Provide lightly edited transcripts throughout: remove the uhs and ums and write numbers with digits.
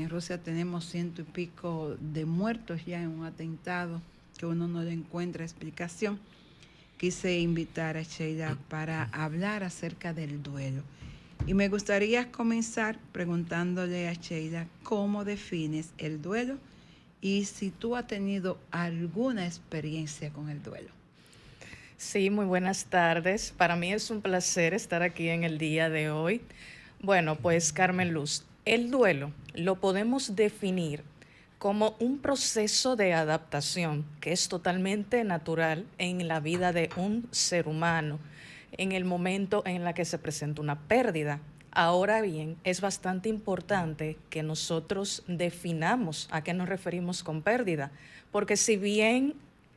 En Rusia tenemos 100 y pico de muertos ya en un atentado que uno no le encuentra explicación. Quise invitar a Sheila para hablar acerca del duelo. Y me gustaría comenzar preguntándole a Sheila cómo defines el duelo y si tú has tenido alguna experiencia con el duelo. Sí, muy buenas tardes. Para mí es un placer estar aquí en el día de hoy. Bueno, pues Carmen Luz, el duelo lo podemos definir como un proceso de adaptación que es totalmente natural en la vida de un ser humano en el momento en el que se presenta una pérdida. Ahora bien, es bastante importante que nosotros definamos a qué nos referimos con pérdida, porque si bien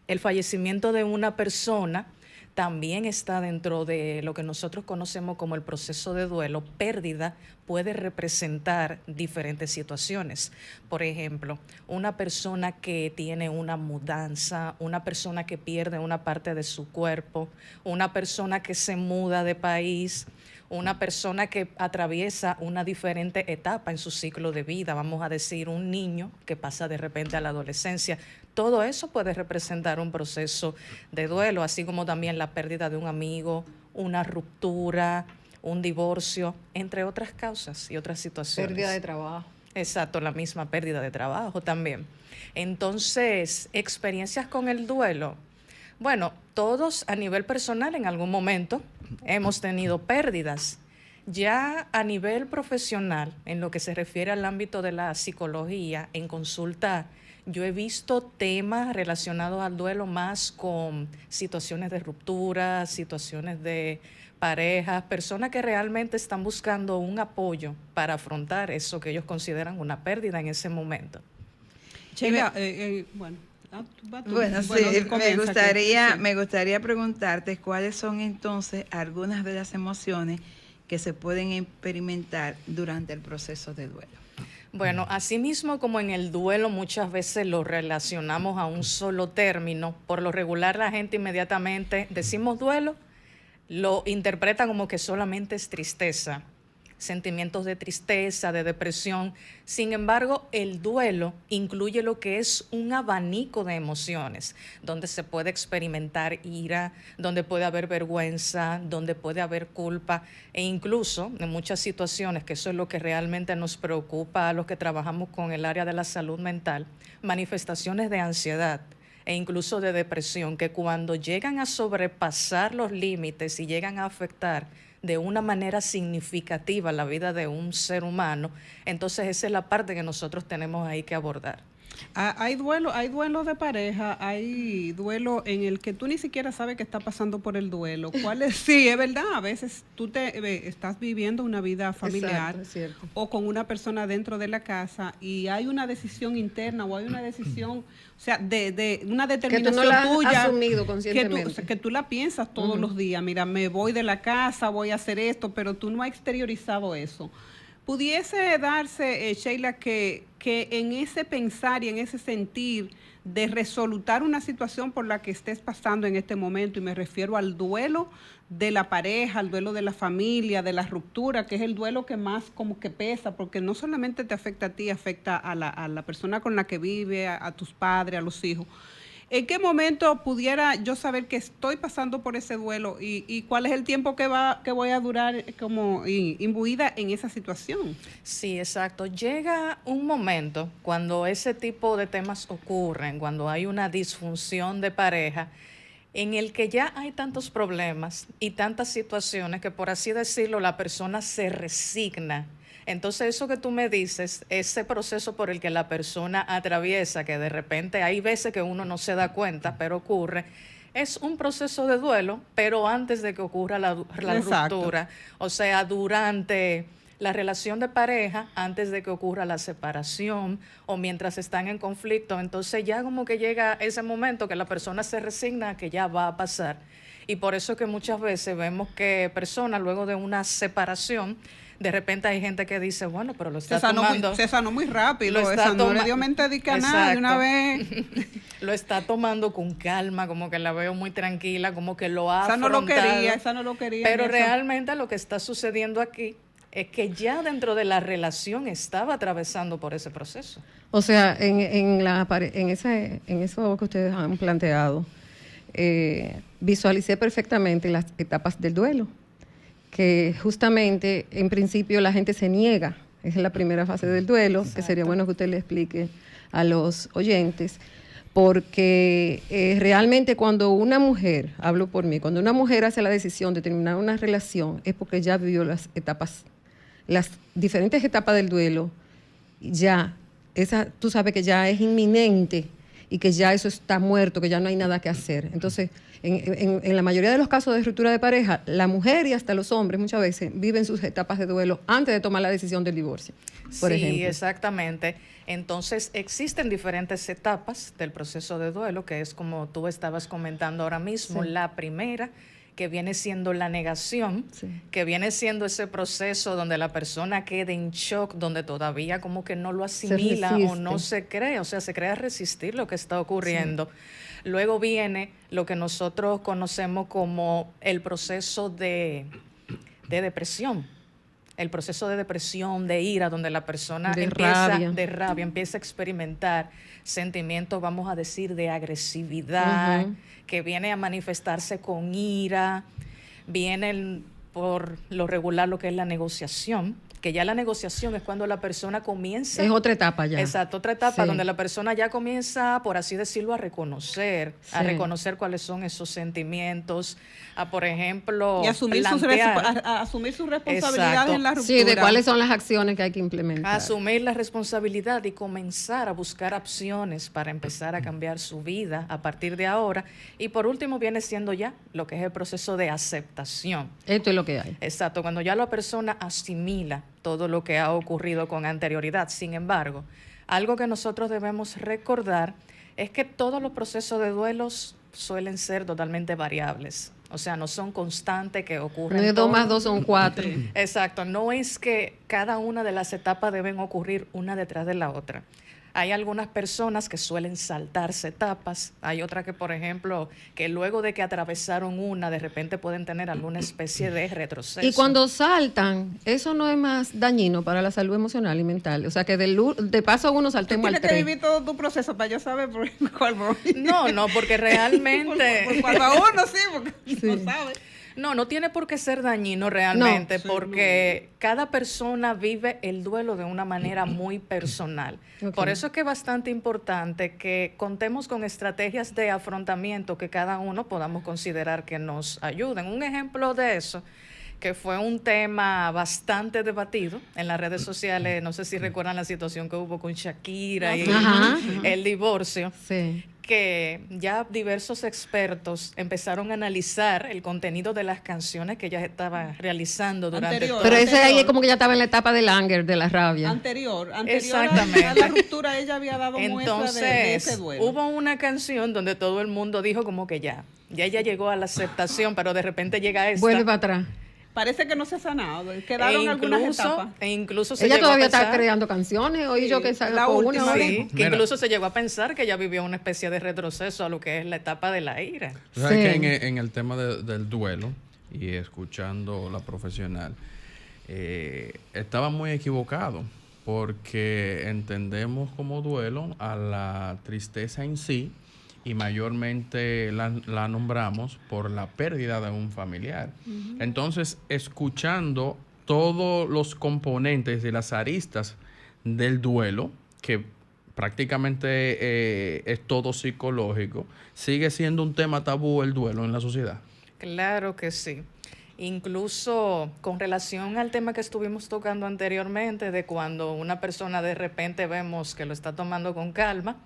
el fallecimiento de una persona también está dentro de lo que nosotros conocemos como el proceso de duelo, pérdida puede representar diferentes situaciones. Por ejemplo, una persona que tiene una mudanza, una persona que pierde una parte de su cuerpo, una persona que se muda de país, una persona que atraviesa una diferente etapa en su ciclo de vida, vamos a decir, un niño que pasa de repente a la adolescencia. Todo eso puede representar un proceso de duelo, así como también la pérdida de un amigo, una ruptura, un divorcio, entre otras causas y otras Pérdida de situaciones. trabajo. Exacto, la misma pérdida de trabajo también. Entonces, experiencias con el duelo. Bueno, todos a nivel personal en algún momento hemos tenido pérdidas. Ya a nivel profesional, en lo que se refiere al ámbito de la psicología, en consulta, yo he visto temas relacionados al duelo más con situaciones de ruptura, situaciones de parejas, personas que realmente están buscando un apoyo para afrontar eso que ellos consideran una pérdida en ese momento. Sheila, bueno, tú. Bueno, sí, Bueno, me comienza que gustaría, sí. me gustaría preguntarte cuáles son entonces algunas de las emociones que se pueden experimentar durante el proceso de duelo. Bueno, asimismo como en el duelo muchas veces lo relacionamos a un solo término, por lo regular la gente inmediatamente decimos duelo, lo interpreta como que solamente es tristeza, sentimientos de tristeza, de depresión. Sin embargo, el duelo incluye lo que es un abanico de emociones, donde se puede experimentar ira, donde puede haber vergüenza, donde puede haber culpa e incluso en muchas situaciones, que eso es lo que realmente nos preocupa a los que trabajamos con el área de la salud mental, manifestaciones de ansiedad e incluso de depresión, que cuando llegan a sobrepasar los límites y llegan a afectar de una manera significativa la vida de un ser humano, entonces esa es la parte que nosotros tenemos ahí que abordar. Hay duelo de pareja, hay duelo en el que tú ni siquiera sabes que está pasando por el duelo. ¿Cuál es? Sí, es verdad, a veces tú estás viviendo una vida familiar Exacto, es cierto. o con una persona dentro de la casa y hay una decisión interna o hay una decisión, o sea, de una Que tú determinación no la has tuya asumido que conscientemente. o sea, que tú la piensas todos los días. Mira, me voy de la casa, voy a hacer esto, pero tú no has exteriorizado eso. Pudiese darse, Sheila, que en ese pensar y en ese sentir de resolutar una situación por la que estés pasando en este momento, y me refiero al duelo de la pareja, al duelo de la familia, de la ruptura, que es el duelo que más como que pesa, porque no solamente te afecta a ti, afecta a la persona con la que vive, a tus padres, a los hijos. ¿En qué momento pudiera yo saber que estoy pasando por ese duelo y cuál es el tiempo que voy a durar como imbuida en esa situación? Sí, exacto. Llega un momento cuando ese tipo de temas ocurren, cuando hay una disfunción de pareja, en el que ya hay tantos problemas y tantas situaciones que, por así decirlo, la persona se resigna. Entonces, eso que tú me dices, ese proceso por el que la persona atraviesa, que de repente hay veces que uno no se da cuenta, pero ocurre, es un proceso de duelo, pero antes de que ocurra la Exacto. ruptura, o sea, durante la relación de pareja, antes de que ocurra la separación o mientras están en conflicto, entonces ya como que llega ese momento que la persona se resigna a que ya va a pasar. Y por eso que muchas veces vemos que personas luego de una separación, de repente hay gente que dice, bueno, pero lo está tomando, Se sanó muy lo rápido, está esa no le tomando, dio mente a nada de una exacto, vez. lo está tomando con calma, como que la veo muy tranquila, como que lo ha afrontado, Esa no lo quería, pero esa. realmente lo que está sucediendo aquí es que ya dentro de la relación estaba atravesando por ese proceso. O sea, en eso que ustedes han planteado, visualicé perfectamente las etapas del duelo, que justamente en principio la gente se niega, es la primera fase del duelo. Exacto. Que sería bueno que usted le explique a los oyentes, porque realmente cuando una mujer, hablo por mí, cuando una mujer hace la decisión de terminar una relación es porque ya vivió las diferentes etapas del duelo, ya tú sabes que ya es inminente y que ya eso está muerto, que ya no hay nada que hacer. Entonces, en la mayoría de los casos de ruptura de pareja, la mujer y hasta los hombres muchas veces viven sus etapas de duelo antes de tomar la decisión del divorcio, por ejemplo. Sí, exactamente. Entonces, existen diferentes etapas del proceso de duelo, que es como tú estabas comentando ahora mismo. Sí. La primera, que viene siendo la negación, sí, que viene siendo ese proceso donde la persona queda en shock, donde todavía como que no lo asimila o no se cree, o sea, se cree a resistir lo que está ocurriendo. Sí. Luego viene lo que nosotros conocemos como el proceso de depresión. El proceso de depresión, de ira, donde la persona empieza a experimentar sentimientos, vamos a decir, de agresividad, que viene a manifestarse con ira, viene por lo regular lo que es la negociación, que ya la negociación es cuando la persona comienza... Es otra etapa ya. Exacto, otra etapa, sí, donde la persona ya comienza, por así decirlo, a reconocer cuáles son esos sentimientos, a, por ejemplo, y asumir sus responsabilidades en la ruptura. Sí, de cuáles son las acciones que hay que implementar. Asumir la responsabilidad y comenzar a buscar opciones para empezar a cambiar su vida a partir de ahora. Y por último viene siendo ya lo que es el proceso de aceptación. Esto es lo que hay. Exacto, cuando ya la persona asimila todo lo que ha ocurrido con anterioridad. Sin embargo, algo que nosotros debemos recordar es que todos los procesos de duelos suelen ser totalmente variables. O sea, no son constantes que ocurren. No es 2 más 2 son 4. Sí. Exacto, no es que cada una de las etapas deben ocurrir una detrás de la otra. Hay algunas personas que suelen saltarse etapas, hay otras que, por ejemplo, que luego de que atravesaron una, de repente pueden tener alguna especie de retroceso. Y cuando saltan, eso no es más dañino para la salud emocional y mental. O sea, que de paso uno saltemos al tren. Tienes que vivir todo tu proceso para yo saber por cuál voy. No, porque realmente... por cuál va uno, sí, porque sí, no sabe. No tiene por qué ser dañino realmente, porque cada persona vive el duelo de una manera muy personal. Okay. Por eso es que es bastante importante que contemos con estrategias de afrontamiento que cada uno podamos considerar que nos ayuden. Un ejemplo de eso, que fue un tema bastante debatido en las redes sociales, no sé si recuerdan la situación que hubo con Shakira y el divorcio. Sí. Que ya diversos expertos empezaron a analizar el contenido de las canciones que ella estaba realizando durante todo. Pero ese ahí es como que ya estaba en la etapa del anger, de la rabia. Anterior a la ruptura ella había dado muestra de ese duelo. Hubo una canción donde todo el mundo dijo como que ya ella llegó a la aceptación, pero de repente llega esta. Vuelve para atrás. Parece que no se ha sanado, quedaron algunas etapas. Incluso se ella llegó todavía a pensar, está creando canciones, oí yo que sacó una. Sí, que incluso se llegó a pensar que ella vivió una especie de retroceso a lo que es la etapa de la ira. ¿Sabes que en el tema del duelo, y escuchando la profesional, estaba muy equivocado, porque entendemos como duelo a la tristeza en sí, y mayormente la nombramos por la pérdida de un familiar. Uh-huh. Entonces, escuchando todos los componentes y las aristas del duelo, que prácticamente es todo psicológico, sigue siendo un tema tabú el duelo en la sociedad. Claro que sí. Incluso con relación al tema que estuvimos tocando anteriormente, de cuando una persona de repente vemos que lo está tomando con calma,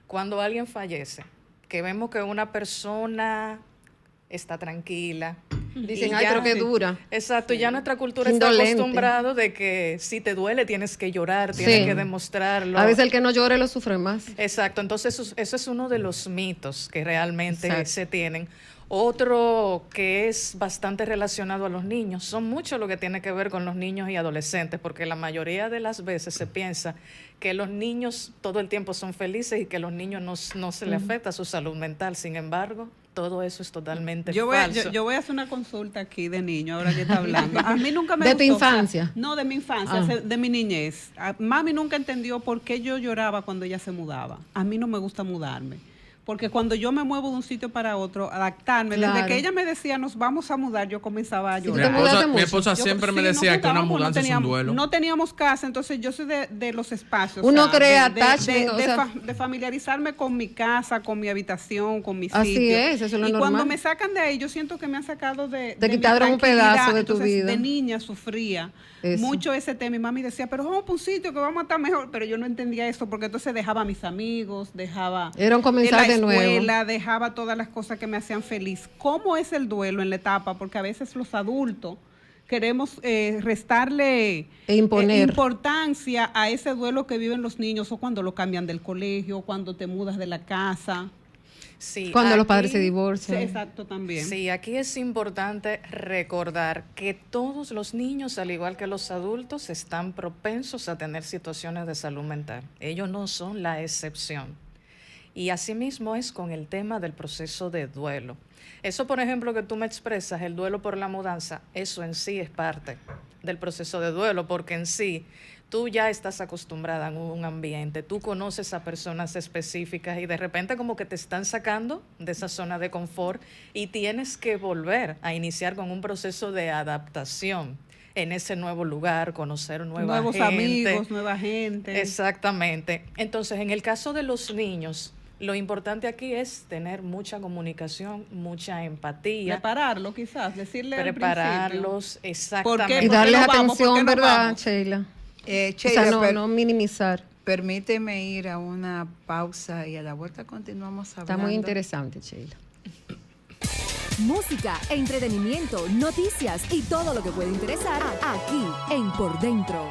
cuando alguien fallece, que vemos que una persona está tranquila. Dicen, ay, pero qué dura. Exacto, ya nuestra cultura está acostumbrada de que si te duele tienes que llorar, tienes que demostrarlo. A veces el que no llore lo sufre más. Exacto, entonces eso es uno de los mitos que realmente se tienen. Otro que es bastante relacionado a los niños, son mucho lo que tiene que ver con los niños y adolescentes, porque la mayoría de las veces se piensa que los niños todo el tiempo son felices y que a los niños no se les afecta su salud mental. Sin embargo, todo eso es totalmente Yo falso. voy a hacer una consulta aquí de niño, ahora que está hablando. A mí nunca me ¿De gustó. tu infancia? No, de mi infancia, de mi niñez. Mami nunca entendió por qué yo lloraba cuando ella se mudaba. A mí no me gusta mudarme. Porque cuando yo me muevo de un sitio para otro, adaptarme, desde Claro. que ella me decía nos vamos a mudar, yo comenzaba a Sí, tú llorar. te mudaste Mi mucho. esposa siempre me Sí, decía nos que una mudábamos, mudanza es un duelo. No teníamos casa, entonces yo soy de los espacios. Uno crea attachment, de, o sea- de familiarizarme con mi casa, con mi habitación, con mi sitio. Así es, eso es lo y normal. cuando me sacan de ahí, yo siento que me han sacado de Te mi quitaron un tranquilidad. pedazo de tu Entonces, vida. de niña sufría Eso. mucho ese tema. Mi mami decía, pero vamos para un sitio que vamos a estar mejor. Pero yo no entendía eso, porque entonces dejaba a mis amigos, dejaba Era un comenzar la de nuevo. escuela, dejaba todas las cosas que me hacían feliz. ¿Cómo es el duelo en la etapa? Porque a veces los adultos queremos restarle E imponer. importancia a ese duelo que viven los niños, o cuando lo cambian del colegio, cuando te mudas de la casa. Sí, Cuando los aquí- padres se Sí, divorcian. exacto, también. Sí, aquí es importante recordar que todos los niños, al igual que los adultos, están propensos a tener situaciones de salud mental. Ellos no son la excepción. Y asimismo es con el tema del proceso de duelo. Eso, por ejemplo, que tú me expresas, el duelo por la mudanza, eso en sí es parte del proceso de duelo, porque en sí tú ya estás acostumbrada a un ambiente, tú conoces a personas específicas y de repente como que te están sacando de esa zona de confort y tienes que volver a iniciar con un proceso de adaptación en ese nuevo lugar, conocer Nuevos gente. amigos, nueva gente. Exactamente. Entonces, en el caso de los niños, lo importante aquí es tener mucha comunicación, mucha empatía, Prepararlo, quizás, decirle al principio. prepararlos ¿Por exactamente. qué? Y darles no vamos? ¿Por atención, qué no ¿verdad, vamos? Sheila? O Sheila, sea, no minimizar. permíteme ir a una pausa y a la vuelta continuamos hablando. Está muy interesante, Sheila. Música, entretenimiento, noticias y todo lo que puede interesar aquí en Por Dentro.